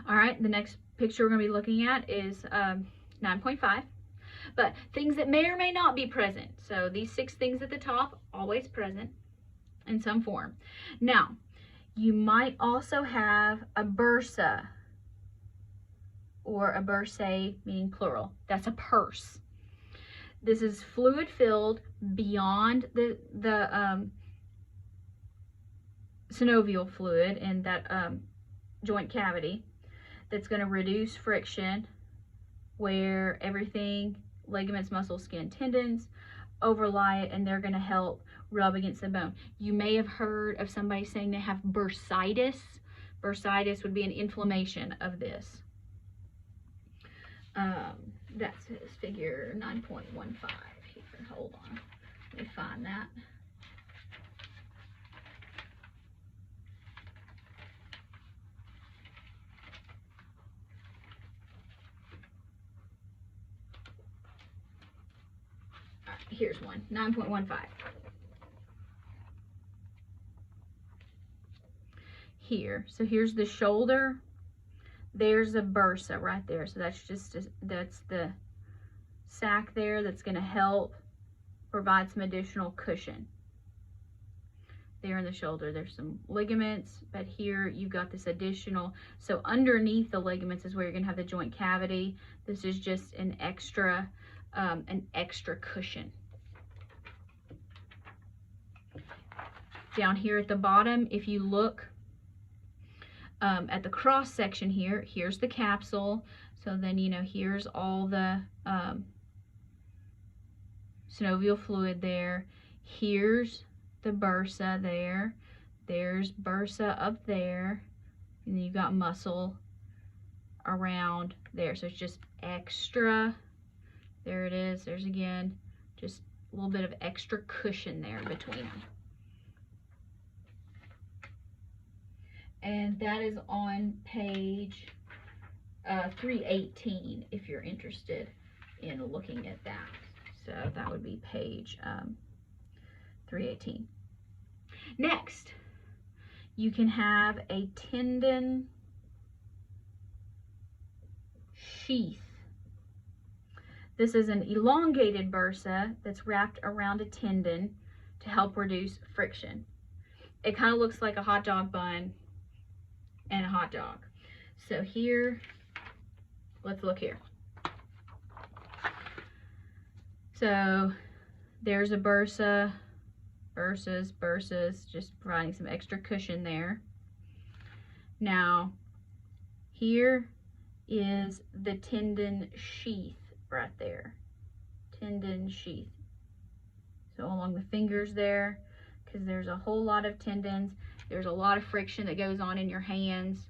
All right, the next picture we're going to be looking at is 9.5. But things that may or may not be present. So these 6 things at the top, always present in some form. Now, you might also have a bursa or a bursae, meaning plural. That's a purse. This is fluid filled beyond the synovial fluid in that joint cavity that's going to reduce friction where everything, ligaments, muscles, skin, tendons, overlie it, and they're going to help rub against the bone. You may have heard of somebody saying they have bursitis. Bursitis would be an inflammation of this. That's figure 9.15 here. Hold on. Let me find that. All right, here's one, 9.15. Here, so here's the shoulder. There's a bursa right there. So that's that's the sac there that's going to help provide some additional cushion. There in the shoulder, there's some ligaments, but here you've got this additional. So underneath the ligaments is where you're going to have the joint cavity. This is just an extra cushion. Down here at the bottom, if you look at the cross section here, here's the capsule. So then, you know, here's all the synovial fluid there. Here's the bursa there. There's bursa up there. And then you've got muscle around there. So it's just extra. There it is. There's again, just a little bit of extra cushion there between them. And that is on page 318 if you're interested in looking at that. So that would be page 318. Next, you can have a tendon sheath. This is an elongated bursa that's wrapped around a tendon to help reduce friction. It kind of looks like a hot dog bun and a hot dog. So here, let's look here. So there's a bursa, bursas, just providing some extra cushion there. Now, here is the tendon sheath right there. Tendon sheath. So along the fingers there, because there's a whole lot of tendons. There's a lot of friction that goes on in your hands.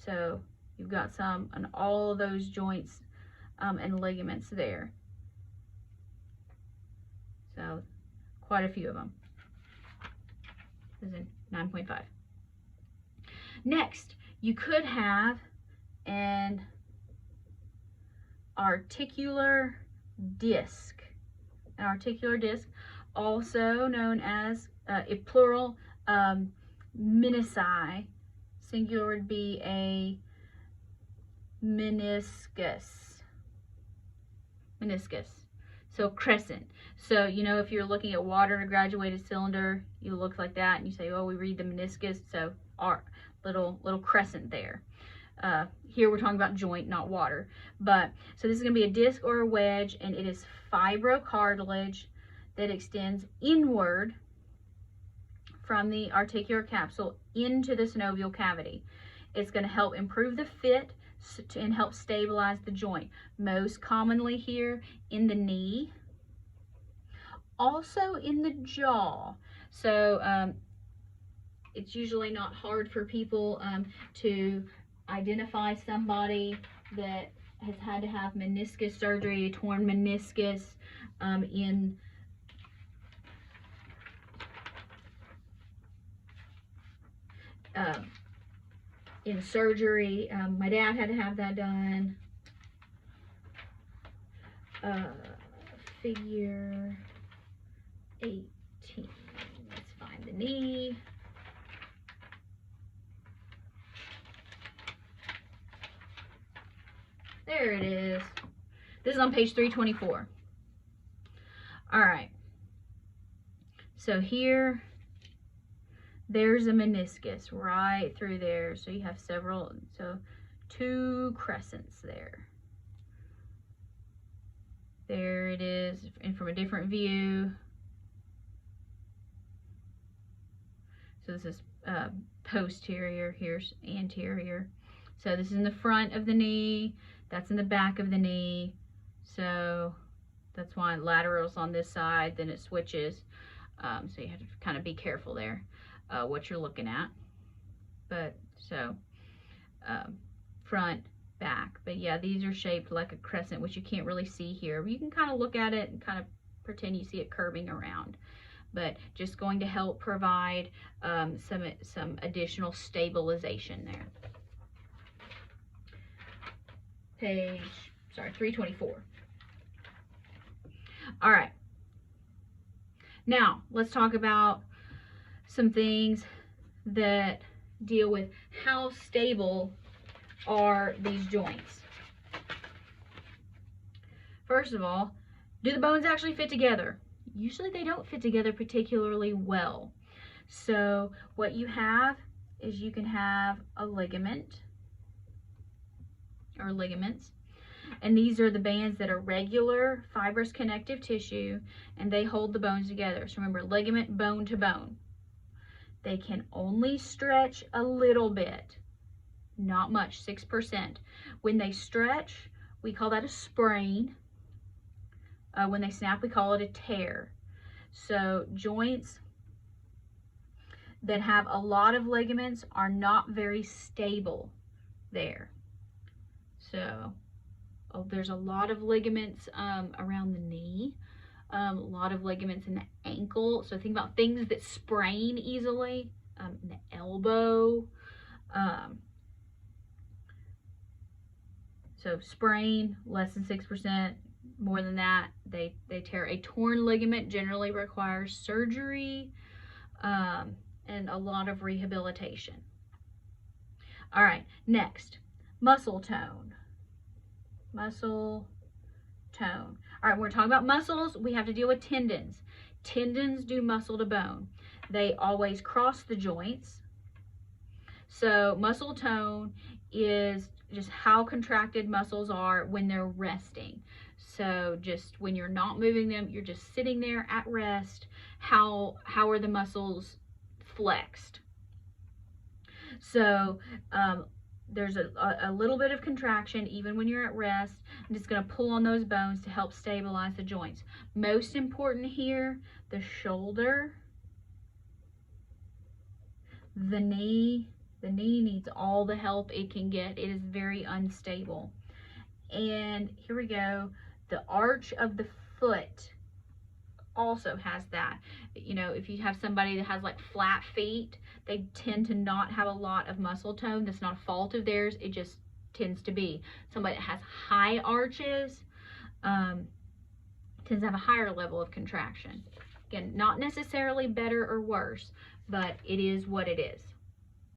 So you've got some on all of those joints and ligaments there. So quite a few of them. This is in 9.5. Next, you could have an articular disc. An articular disc, also known as, if plural, menisci. Singular would be a meniscus. Meniscus. So crescent. So, you know, if you're looking at water in a graduated cylinder, you look like that and you say, oh, we read the meniscus. So our little crescent there. Here we're talking about joint, not water. But so this is going to be a disc or a wedge, and it is fibrocartilage that extends inward from the articular capsule into the synovial cavity. It's going to help improve the fit and help stabilize the joint. Most commonly here in the knee, also in the jaw. So it's usually not hard for people to identify somebody that has had to have meniscus surgery, torn meniscus in surgery. My dad had to have that done. Figure 18. Let's find the knee. There it is. This is on page 324. All right. So here, there's a meniscus right through there. So you have several, so 2 crescents there. There it is, and from a different view. So this is posterior, here's anterior. So this is in the front of the knee, that's in the back of the knee. So that's why lateral's on this side, then it switches. So you have to kind of be careful there what you're looking at. But so front, back. But yeah, these are shaped like a crescent, which you can't really see here. But you can kind of look at it and kind of pretend you see it curving around. But just going to help provide some additional stabilization there. Page, sorry, 324. All right. Now, let's talk about some things that deal with how stable are these joints. First of all, do the bones actually fit together? Usually they don't fit together particularly well. So what you have is you can have a ligament or ligaments, and these are the bands that are regular fibrous connective tissue, and they hold the bones together. So remember, ligament, bone to bone. They can only stretch a little bit, not much, 6%. When they stretch, we call that a sprain. When they snap, we call it a tear. So joints that have a lot of ligaments are not very stable there. So there's a lot of ligaments around the knee, a lot of ligaments in the ankle. So think about things that sprain easily, in the elbow. So sprain, less than 6%. More than that, they tear. A torn ligament generally requires surgery and a lot of rehabilitation. All right, next, muscle tone. Muscle tone. All right, when we're talking about muscles, we have to deal with tendons. Tendons do muscle to bone. They always cross the joints. So muscle tone is just how contracted muscles are when they're resting. So just when you're not moving them, you're just sitting there at rest, how are the muscles flexed? So there's a little bit of contraction even when you're at rest, and it's going to pull on those bones to help stabilize the joints. Most important here, the shoulder, the knee. The knee needs all the help it can get. It is very unstable. And here we go. The arch of the foot also has that. You know, if you have somebody that has like flat feet, they tend to not have a lot of muscle tone. That's not a fault of theirs. It just tends to be. Somebody that has high arches tends to have a higher level of contraction. Again, not necessarily better or worse, but it is what it is.